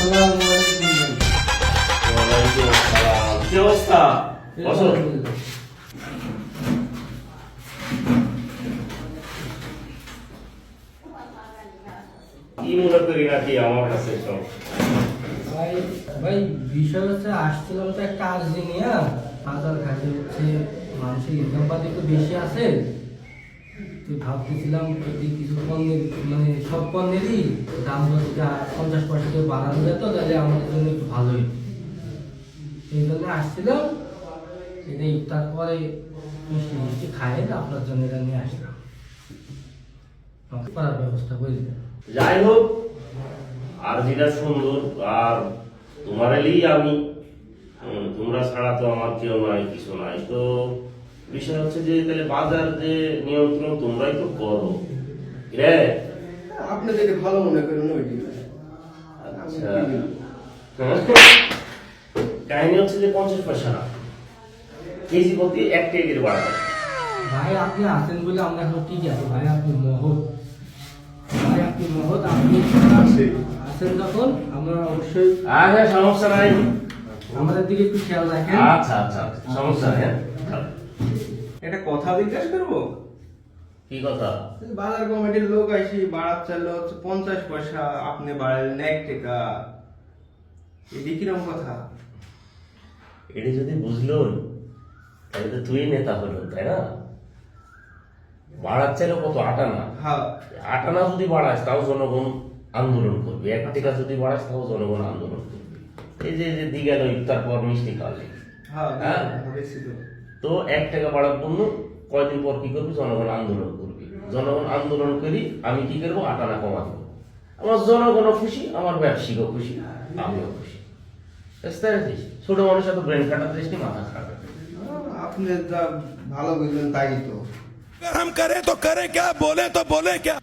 আসসালামু আলাইকুম ভাই। ওয়ালাইকুম আসসালাম। কি অবস্থা? বসো। কি মনে করি নাকি আমার কাছে সব? ভাই ভাই বিষয় হচ্ছে আসছিলাম তো একটা আর্জি নিয়ে, বাজার ঘাটে হচ্ছে মানুষের ইনকাম পাতি একটু বেশি আছে। তুই ভাবতেছিলাম যদি কিছু পণ্যের মানে সব পণ্যেরই দাম যদি 50% করে বাড়ানো যেত তাহলে আমাদের জন্য একটু ভালোই। এই জন্য আসছিলাম, এটা ইফতার পরে মিষ্টি মিষ্টি খাই আপনার জন্য এটা নিয়ে আসলাম, করার ব্যবস্থা করে দিলাম। যাই হোক, আর যেটা সুন্দর আর তোমার এলেই আমি, তোমরা ছাড়া তো আমার কেউ নাই, কিছু নাই। তো বিষয় হচ্ছে যে তাহলে বাজার যে নিয়ন্ত্রণ তোমরাই তো করো, রে? আপনি যদি ভালো মনে করেন ওই দিন। আচ্ছা, কাহিনী হচ্ছে যে 50 পয়সা না, কেজি প্রতি 1 টাকা করে বাড়াবে। ভাই আপনি আছেন বলে আমরা এখন ঠিক আছে। ভাই আপনি মহৎ, ভাই আপনি মহৎ, আপনি আছেন যখন আমরা অবশ্যই আচ্ছা, সমস্যা নাই। আমাদের দিকে একটু খেয়াল রাখেন। আচ্ছা আচ্ছা, সমস্যা নেই। একটা কথা জিজ্ঞাসা করবো। কি কথা? বাজার কমিটির লোক আইসি বাড়াচ্ছিল হচ্ছে 50 পয়সা, আপনি বাড়ালেন 1 টাকা, এটি কিরকম কথা? এটা যদি বুঝলো তাহলে তো তুই নেতা হলো, তাই না? বাড়াচ্ছিল কত? 8 আনা। হ্যাঁ 8 আনা যদি বাড়াস তাও জনগণ আন্দোলন করবে, 1 টাকা যদি বাড়াস তাও জনগণ আন্দোলন করবে। এই যে যে দিয়ে গেল ইফতার পর মিষ্টি খাওয়ালে, হ্যাঁ হ্যাঁ। বেশি তো। তো 1 টাকা বাড়ার জন্য কয়দিন পর কি করবি? জনগণ আন্দোলন করবি। জনগণ আন্দোলন করি আমি কি করবো? 8 আনা কমাবো। আমার জনগণও খুশি, আমার ব্যবসায়ীও খুশি, আমিও খুশি। বুঝতে পেরেছিস? ছোট মানুষ এত ব্রেন খাটাতে যাস নি, মাথা খারাপ। আপনি যা ভালো বুঝলেন তাই তো। अगर हम करें तो करें क्या, बोले तो बोले क्या।